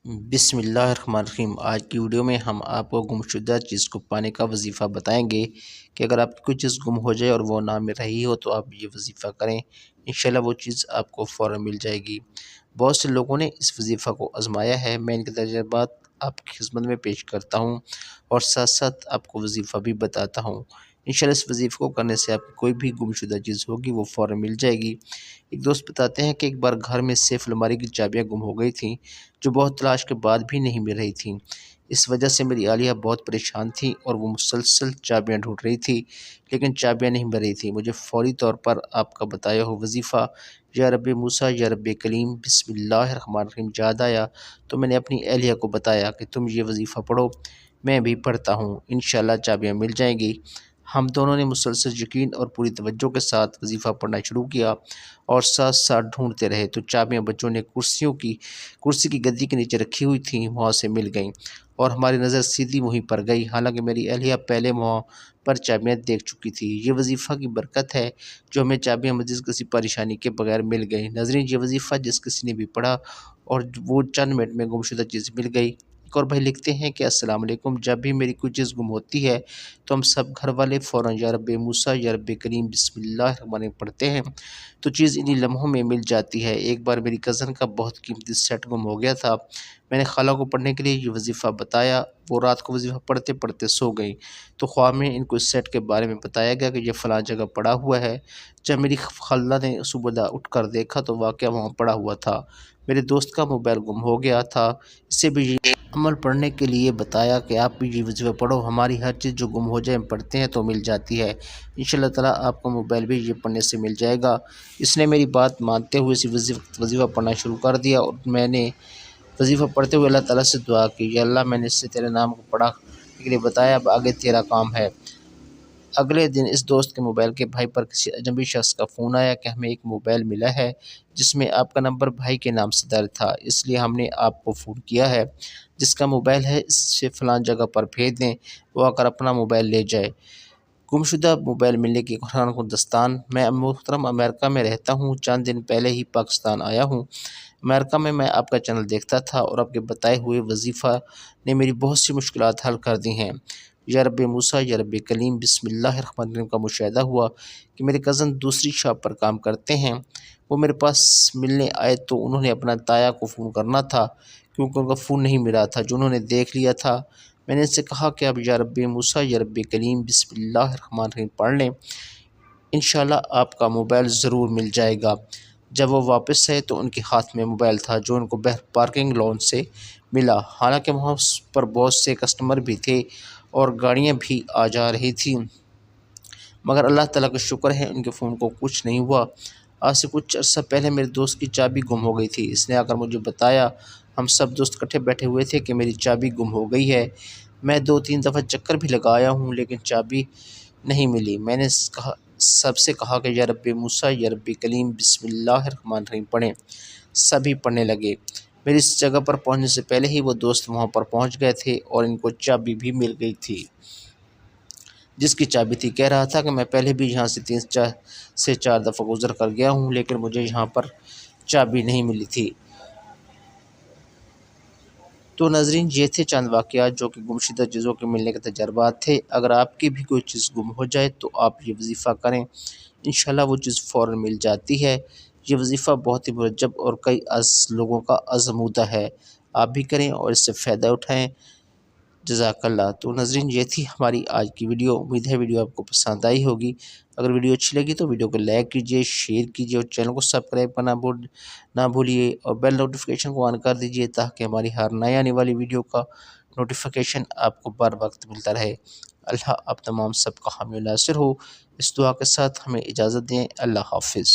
بسم اللہ الرحمن الرحیم۔ آج کی ویڈیو میں ہم آپ کو گمشدہ چیز کو پانے کا وظیفہ بتائیں گے کہ اگر آپ کی کوئی چیز گم ہو جائے اور وہ نہ مل رہی ہو تو آپ یہ وظیفہ کریں، انشاءاللہ وہ چیز آپ کو فوراً مل جائے گی۔ بہت سے لوگوں نے اس وظیفہ کو آزمایا ہے، میں ان کے تجربات آپ کی خدمت میں پیش کرتا ہوں اور ساتھ ساتھ آپ کو وظیفہ بھی بتاتا ہوں۔ انشاءاللہ اس وظیفے کو کرنے سے آپ کی کوئی بھی گمشدہ چیز ہوگی وہ فوراً مل جائے گی۔ ایک دوست بتاتے ہیں کہ ایک بار گھر میں سیف الماری کی چابیاں گم ہو گئی تھیں جو بہت تلاش کے بعد بھی نہیں مل رہی تھیں۔ اس وجہ سے میری اہلیہ بہت پریشان تھی اور وہ مسلسل چابیاں ڈھونڈ رہی تھی لیکن چابیاں نہیں مل رہی تھیں۔ مجھے فوری طور پر آپ کا بتایا ہوا وظیفہ یا رب موسیٰ یا رب کلیم بسم اللہ الرحمن الرحیم یاد آیا تو میں نے اپنی اہلیہ کو بتایا کہ تم یہ وظیفہ پڑھو، میں بھی پڑھتا ہوں، انشاءاللہ چابیاں مل جائیں گی۔ ہم دونوں نے مسلسل یقین اور پوری توجہ کے ساتھ وظیفہ پڑھنا شروع کیا اور ساتھ ساتھ ڈھونڈتے رہے تو چابیاں بچوں نے کرسی کی گدی کے نیچے رکھی ہوئی تھیں، وہاں سے مل گئیں اور ہماری نظر سیدھی وہیں پر گئی، حالانکہ میری اہلیہ پہلے وہاں پر چابیاں دیکھ چکی تھی۔ یہ وظیفہ کی برکت ہے جو ہمیں چابیاں مزید کسی پریشانی کے بغیر مل گئیں۔ ناظرین، یہ وظیفہ جس کسی نے بھی پڑھا اور وہ چند منٹ میں گمشدہ چیز مل گئی۔ ایک اور بھائی لکھتے ہیں کہ السلام علیکم، جب بھی میری کوئی چیز گم ہوتی ہے تو ہم سب گھر والے فوراً یا رب موسیٰ یا رب کریم بسم اللہ الرحمن الرحیم پڑھتے ہیں تو چیز انہی لمحوں میں مل جاتی ہے۔ ایک بار میری کزن کا بہت قیمتی سیٹ گم ہو گیا تھا، میں نے خالہ کو پڑھنے کے لیے یہ وظیفہ بتایا، وہ رات کو وظیفہ پڑھتے پڑھتے سو گئیں تو خواب میں ان کو اس سیٹ کے بارے میں بتایا گیا کہ یہ فلاں جگہ پڑا ہوا ہے۔ جب میری خالہ نے صبح اٹھ کر دیکھا تو واقعہ وہاں پڑا ہوا تھا۔ میرے دوست کا موبائل گم ہو گیا تھا، اس سے بھی یہ عمل پڑھنے کے لیے بتایا کہ آپ بھی یہ وظیفہ پڑھو، ہماری ہر چیز جو گم ہو جائے ہم پڑھتے ہیں تو مل جاتی ہے، انشاءاللہ تعالیٰ آپ کا موبائل بھی یہ پڑھنے سے مل جائے گا۔ اس نے میری بات مانتے ہوئے اسی وظیفہ پڑھنا شروع کر دیا اور میں نے وظیفہ پڑھتے ہوئے اللہ تعالیٰ سے دعا کی، یا اللہ میں نے اس سے تیرے نام کو پڑھا کے لیے بتایا، اب آگے تیرا کام ہے۔ اگلے دن اس دوست کے موبائل کے بھائی پر کسی اجنبی شخص کا فون آیا کہ ہمیں ایک موبائل ملا ہے جس میں آپ کا نمبر بھائی کے نام سے درج تھا، اس لیے ہم نے آپ کو فون کیا ہے، جس کا موبائل ہے اس سے فلاں جگہ پر بھیج دیں، وہ آ کر اپنا موبائل لے جائے۔ گمشدہ موبائل ملنے کی حیران کن داستان۔ میں محترم امریکہ میں رہتا ہوں، چند دن پہلے ہی پاکستان آیا ہوں۔ امریکہ میں آپ کا چینل دیکھتا تھا اور آپ کے بتائے ہوئے وظیفہ نے میری بہت سی مشکلات حل کر دی ہیں۔ یا رب موسیٰ یا رب کلیم بسم اللہ الرحمن الرحیم کا مشاہدہ ہوا کہ میرے کزن دوسری شاپ پر کام کرتے ہیں، وہ میرے پاس ملنے آئے تو انہوں نے اپنا تایا کو فون کرنا تھا کیونکہ ان کا فون نہیں ملا تھا جو انہوں نے دیکھ لیا تھا۔ میں نے ان سے کہا کہ آپ یا رب موسیٰ یا رب کلیم بسم اللہ الرحمن الرحیم پڑھ لیں، انشاءاللہ آپ کا موبائل ضرور مل جائے گا۔ جب وہ واپس آئے تو ان کے ہاتھ میں موبائل تھا جو ان کو پارکنگ لان سے ملا، حالانکہ وہاں پر بہت سے کسٹمر بھی تھے اور گاڑیاں بھی آ جا رہی تھیں، مگر اللہ تعالیٰ کا شکر ہے ان کے فون کو کچھ نہیں ہوا۔ آج سے کچھ عرصہ پہلے میرے دوست کی چابی گم ہو گئی تھی، اس نے آ کر مجھے بتایا، ہم سب دوست اکٹھے بیٹھے ہوئے تھے کہ میری چابی گم ہو گئی ہے۔ میں 2-3 دفعہ چکر بھی لگایا ہوں لیکن چابی نہیں ملی۔ میں نے سب سے کہا کہ یا رب موسیٰ یا رب کلیم بسم اللہ الرحمن الرحیم پڑھیں، سبھی پڑھنے لگے۔ میری اس جگہ پر پہنچنے سے پہلے ہی وہ دوست وہاں پر پہنچ گئے تھے اور ان کو چابی بھی مل گئی تھی۔ جس کی چابی تھی کہہ رہا تھا کہ میں پہلے بھی یہاں سے 3 سے 4 دفعہ گزر کر گیا ہوں لیکن مجھے یہاں پر چابی نہیں ملی تھی۔ تو ناظرین، یہ تھے چند واقعات جو کہ گمشدہ چیزوں کے ملنے کے تجربات تھے۔ اگر آپ کی بھی کوئی چیز گم ہو جائے تو آپ یہ وظیفہ کریں، انشاءاللہ وہ چیز فوراً مل جاتی ہے۔ یہ وظیفہ بہت ہی مرجب اور کئی لوگوں کا آزمودہ ہے، آپ بھی کریں اور اس سے فائدہ اٹھائیں۔ جزاک اللہ۔ تو ناظرین، یہ تھی ہماری آج کی ویڈیو، امید ہے ویڈیو آپ کو پسند آئی ہوگی۔ اگر ویڈیو اچھی لگی تو ویڈیو کو لائک کیجیے، شیئر کیجیے اور چینل کو سبسکرائب کرنا نہ بھولیے اور بیل نوٹیفیکیشن کو آن کر دیجیے تاکہ ہماری ہر نئے آنے والی ویڈیو کا نوٹیفیکیشن آپ کو بر وقت ملتا رہے۔ اللہ آپ تمام سب کا حامی و ناصر ہو۔ اس دعا کے ساتھ ہمیں اجازت دیں۔ اللہ حافظ۔